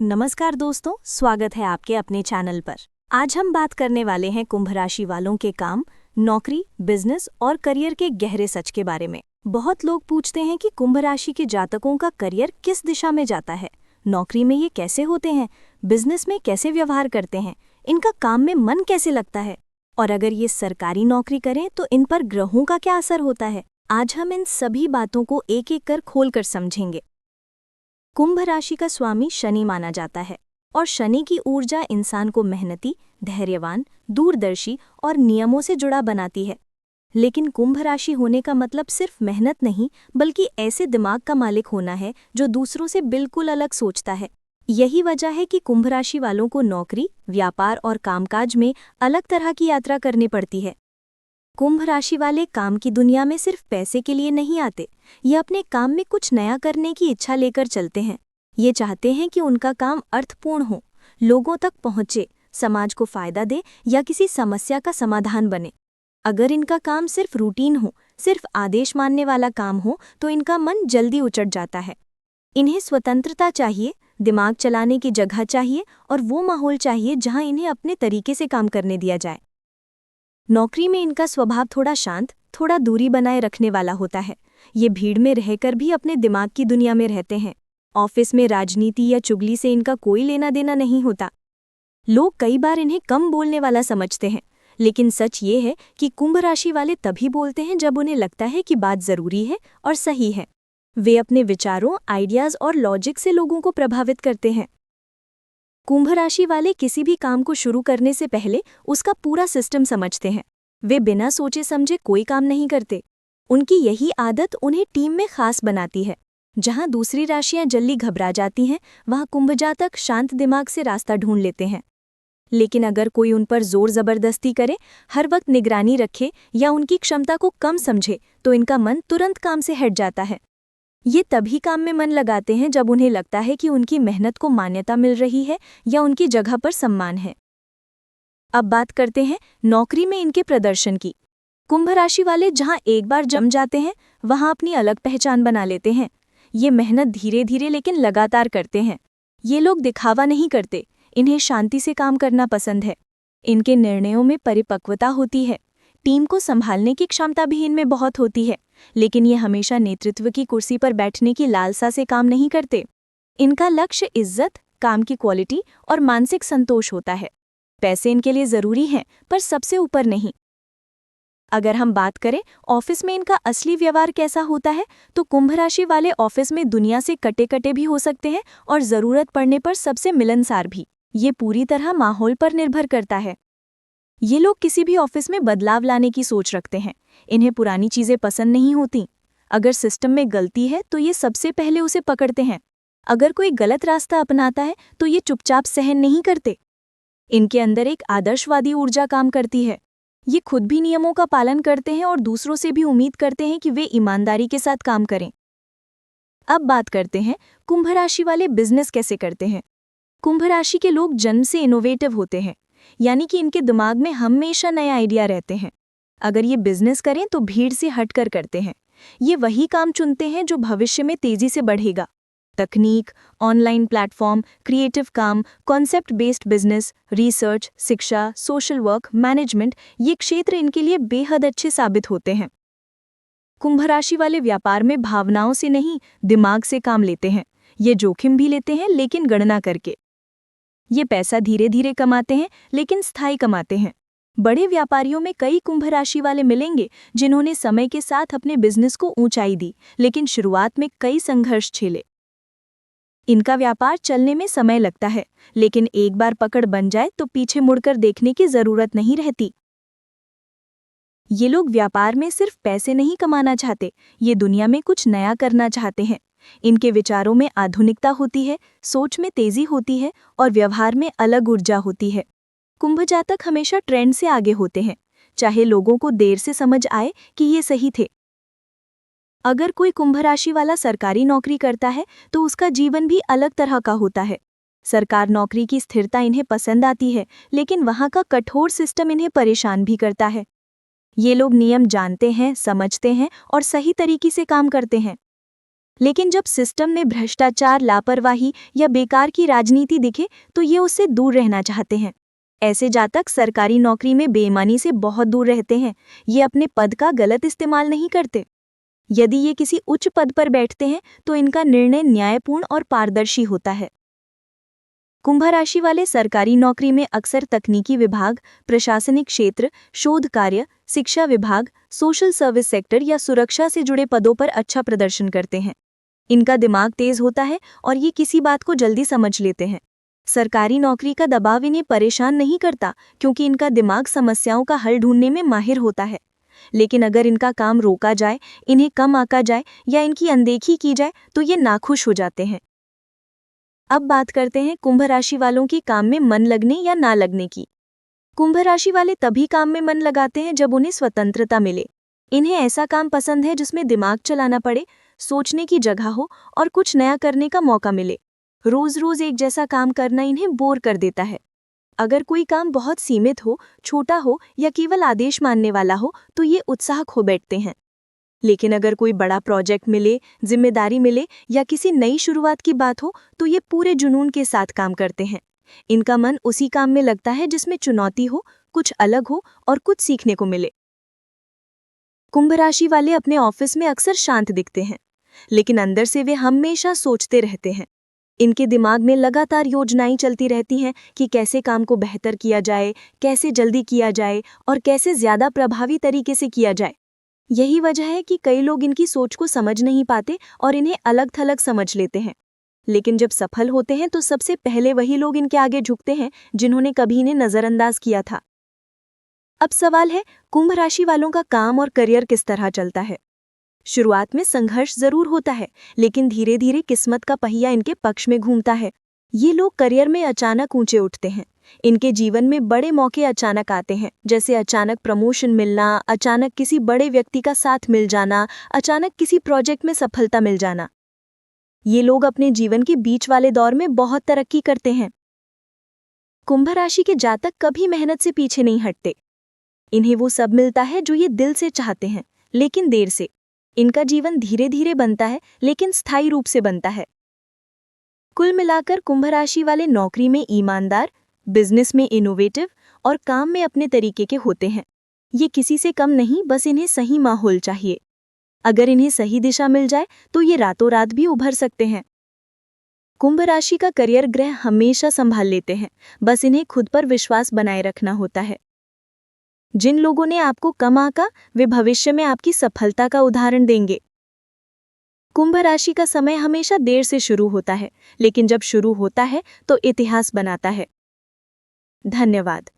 नमस्कार दोस्तों, स्वागत है आपके अपने चैनल पर। आज हम बात करने वाले हैं कुंभ राशि वालों के काम, नौकरी, बिजनेस और करियर के गहरे सच के बारे में। बहुत लोग पूछते हैं कि कुंभ राशि के जातकों का करियर किस दिशा में जाता है, नौकरी में ये कैसे होते हैं, बिजनेस में कैसे व्यवहार करते हैं, इनका काम में मन कैसे लगता है, और अगर ये सरकारी नौकरी करें तो इन पर ग्रहों का क्या असर होता है। आज हम इन सभी बातों को एक एक कर खोलकर समझेंगे। कुंभ राशि का स्वामी शनि माना जाता है और शनि की ऊर्जा इंसान को मेहनती, धैर्यवान, दूरदर्शी और नियमों से जुड़ा बनाती है। लेकिन कुंभ राशि होने का मतलब सिर्फ मेहनत नहीं, बल्कि ऐसे दिमाग का मालिक होना है जो दूसरों से बिल्कुल अलग सोचता है। यही वजह है कि कुंभ राशि वालों को नौकरी, व्यापार और कामकाज में अलग तरह की यात्रा करनी पड़ती है। कुंभ राशि वाले काम की दुनिया में सिर्फ पैसे के लिए नहीं आते, ये अपने काम में कुछ नया करने की इच्छा लेकर चलते हैं। ये चाहते हैं कि उनका काम अर्थपूर्ण हो, लोगों तक पहुंचे, समाज को फायदा दे या किसी समस्या का समाधान बने। अगर इनका काम सिर्फ रूटीन हो, सिर्फ आदेश मानने वाला काम हो, तो इनका मन जल्दी उचट जाता है। इन्हें स्वतंत्रता चाहिए, दिमाग चलाने की जगह चाहिए और वो माहौल चाहिए जहां इन्हें अपने तरीके से काम करने दिया जाए। नौकरी में इनका स्वभाव थोड़ा शांत, थोड़ा दूरी बनाए रखने वाला होता है। ये भीड़ में रहकर भी अपने दिमाग की दुनिया में रहते हैं। ऑफिस में राजनीति या चुगली से इनका कोई लेना देना नहीं होता। लोग कई बार इन्हें कम बोलने वाला समझते हैं, लेकिन सच ये है कि कुंभ राशि वाले तभी बोलते हैं जब उन्हें लगता है कि बात जरूरी है और सही है। वे अपने विचारों, आइडियाज और लॉजिक से लोगों को प्रभावित करते हैं। कुंभ राशि वाले किसी भी काम को शुरू करने से पहले उसका पूरा सिस्टम समझते हैं। वे बिना सोचे समझे कोई काम नहीं करते। उनकी यही आदत उन्हें टीम में खास बनाती है। जहां दूसरी राशियां जल्दी घबरा जाती हैं, वहां कुंभ जातक शांत दिमाग से रास्ता ढूंढ लेते हैं। लेकिन अगर कोई उन पर जोर जबरदस्ती करे, हर वक्त निगरानी रखे या उनकी क्षमता को कम समझे, तो इनका मन तुरंत काम से हट जाता है। ये तभी काम में मन लगाते हैं जब उन्हें लगता है कि उनकी मेहनत को मान्यता मिल रही है या उनकी जगह पर सम्मान है। अब बात करते हैं नौकरी में इनके प्रदर्शन की। कुंभ राशि वाले जहां एक बार जम जाते हैं, वहां अपनी अलग पहचान बना लेते हैं। ये मेहनत धीरे धीरे लेकिन लगातार करते हैं। ये लोग दिखावा नहीं करते, इन्हें शांति से काम करना पसंद है। इनके निर्णयों में परिपक्वता होती है। टीम को संभालने की क्षमता भी इनमें बहुत होती है, लेकिन ये हमेशा नेतृत्व की कुर्सी पर बैठने की लालसा से काम नहीं करते। इनका लक्ष्य इज्जत, काम की क्वालिटी और मानसिक संतोष होता है। पैसे इनके लिए जरूरी हैं, पर सबसे ऊपर नहीं। अगर हम बात करें ऑफिस में इनका असली व्यवहार कैसा होता है, तो कुंभ राशि वाले ऑफिस में दुनिया से कटे कटे भी हो सकते हैं और जरूरत पड़ने पर सबसे मिलनसार भी। ये पूरी तरह माहौल पर निर्भर करता है। ये लोग किसी भी ऑफिस में बदलाव लाने की सोच रखते हैं। इन्हें पुरानी चीजें पसंद नहीं होती। अगर सिस्टम में गलती है तो ये सबसे पहले उसे पकड़ते हैं। अगर कोई गलत रास्ता अपनाता है तो ये चुपचाप सहन नहीं करते। इनके अंदर एक आदर्शवादी ऊर्जा काम करती है। ये खुद भी नियमों का पालन करते हैं और दूसरों से भी उम्मीद करते हैं कि वे ईमानदारी के साथ काम करें। अब बात करते हैं कुंभ राशि वाले बिजनेस कैसे करते हैं। कुंभ राशि के लोग जन्म से इनोवेटिव होते हैं, यानी कि इनके दिमाग में हमेशा नए आइडिया रहते हैं। अगर ये बिजनेस करें तो भीड़ से हटकर करते हैं। ये वही काम चुनते हैं जो भविष्य में तेजी से बढ़ेगा। तकनीक, ऑनलाइन प्लेटफॉर्म, क्रिएटिव काम, कॉन्सेप्ट बेस्ड बिजनेस, रिसर्च, शिक्षा, सोशल वर्क, मैनेजमेंट, ये क्षेत्र इनके लिए बेहद अच्छे साबित होते हैं। कुंभ राशि वाले व्यापार में भावनाओं से नहीं, दिमाग से काम लेते हैं। ये जोखिम भी लेते हैं, लेकिन गणना करके। ये पैसा धीरे धीरे कमाते हैं, लेकिन स्थायी कमाते हैं। बड़े व्यापारियों में कई कुंभ राशि वाले मिलेंगे जिन्होंने समय के साथ अपने बिजनेस को ऊंचाई दी, लेकिन शुरुआत में कई संघर्ष झेले। इनका व्यापार चलने में समय लगता है, लेकिन एक बार पकड़ बन जाए तो पीछे मुड़कर देखने की जरूरत नहीं रहती। ये लोग व्यापार में सिर्फ पैसे नहीं कमाना चाहते, ये दुनिया में कुछ नया करना चाहते हैं। इनके विचारों में आधुनिकता होती है, सोच में तेजी होती है और व्यवहार में अलग ऊर्जा होती है। कुंभ जातक हमेशा ट्रेंड से आगे होते हैं, चाहे लोगों को देर से समझ आए कि ये सही थे। अगर कोई कुंभ राशि वाला सरकारी नौकरी करता है तो उसका जीवन भी अलग तरह का होता है। सरकार नौकरी की स्थिरता इन्हें पसंद आती है, लेकिन वहां का कठोर सिस्टम इन्हें परेशान भी करता है। ये लोग नियम जानते हैं, समझते हैं और सही तरीके से काम करते हैं। लेकिन जब सिस्टम में भ्रष्टाचार, लापरवाही या बेकार की राजनीति दिखे तो ये उससे दूर रहना चाहते हैं। ऐसे जातक सरकारी नौकरी में बेईमानी से बहुत दूर रहते हैं। ये अपने पद का गलत इस्तेमाल नहीं करते। यदि ये किसी उच्च पद पर बैठते हैं तो इनका निर्णय न्यायपूर्ण और पारदर्शी होता है। कुंभ राशि वाले सरकारी नौकरी में अक्सर तकनीकी विभाग, प्रशासनिक क्षेत्र, शोध कार्य, शिक्षा विभाग, सोशल सर्विस सेक्टर या सुरक्षा से जुड़े पदों पर अच्छा प्रदर्शन करते हैं। इनका दिमाग तेज होता है और ये किसी बात को जल्दी समझ लेते हैं। सरकारी नौकरी का दबाव इन्हें परेशान नहीं करता क्योंकि इनका दिमाग समस्याओं का हल ढूंढने में माहिर होता है। लेकिन अगर इनका काम रोका जाए, इन्हें कम आंका जाए या इनकी अनदेखी की जाए तो ये नाखुश हो जाते हैं। अब बात करते हैं कुंभ राशि वालों की काम में मन लगने या ना लगने की। कुंभ राशि वाले तभी काम में मन लगाते हैं जब उन्हें स्वतंत्रता मिले। इन्हें ऐसा काम पसंद है जिसमें दिमाग चलाना पड़े, सोचने की जगह हो और कुछ नया करने का मौका मिले। रोज रोज एक जैसा काम करना इन्हें बोर कर देता है। अगर कोई काम बहुत सीमित हो, छोटा हो या केवल आदेश मानने वाला हो तो ये उत्साह खो बैठते हैं। लेकिन अगर कोई बड़ा प्रोजेक्ट मिले, जिम्मेदारी मिले या किसी नई शुरुआत की बात हो तो ये पूरे जुनून के साथ काम करते हैं। इनका मन उसी काम में लगता है जिसमें चुनौती हो, कुछ अलग हो और कुछ सीखने को मिले। कुंभ राशि वाले अपने ऑफिस में अक्सर शांत दिखते हैं, लेकिन अंदर से वे हमेशा सोचते रहते हैं। इनके दिमाग में लगातार योजनाएं चलती रहती हैं कि कैसे काम को बेहतर किया जाए, कैसे जल्दी किया जाए और कैसे ज्यादा प्रभावी तरीके से किया जाए। यही वजह है कि कई लोग इनकी सोच को समझ नहीं पाते और इन्हें अलग थलग समझ लेते हैं। लेकिन जब सफल होते हैं तो सबसे पहले वही लोग इनके आगे झुकते हैं जिन्होंने कभी इन्हें नजरअंदाज किया था। अब सवाल है, कुंभ राशि वालों का काम और करियर किस तरह चलता है? शुरुआत में संघर्ष जरूर होता है, लेकिन धीरे धीरे किस्मत का पहिया इनके पक्ष में घूमता है। ये लोग करियर में अचानक ऊंचे उठते हैं। इनके जीवन में बड़े मौके अचानक आते हैं, जैसे अचानक प्रमोशन मिलना, अचानक किसी बड़े व्यक्ति का साथ मिल जाना, अचानक किसी प्रोजेक्ट में सफलता मिल जाना। ये लोग अपने जीवन के बीच वाले दौर में बहुत तरक्की करते हैं। कुंभ राशि के जातक कभी मेहनत से पीछे नहीं हटते। इन्हें वो सब मिलता है जो ये दिल से चाहते हैं, लेकिन देर से। इनका जीवन धीरे धीरे बनता है, लेकिन स्थायी रूप से बनता है। कुल मिलाकर कुंभ राशि वाले नौकरी में ईमानदार, बिजनेस में इनोवेटिव और काम में अपने तरीके के होते हैं। ये किसी से कम नहीं, बस इन्हें सही माहौल चाहिए। अगर इन्हें सही दिशा मिल जाए तो ये रातों रात भी उभर सकते हैं। कुंभ राशि का करियर ग्रह हमेशा संभाल लेते हैं, बस इन्हें खुद पर विश्वास बनाए रखना होता है। जिन लोगों ने आपको कम आंका, वे भविष्य में आपकी सफलता का उदाहरण देंगे। कुंभ राशि का समय हमेशा देर से शुरू होता है, लेकिन जब शुरू होता है तो इतिहास बनाता है। धन्यवाद।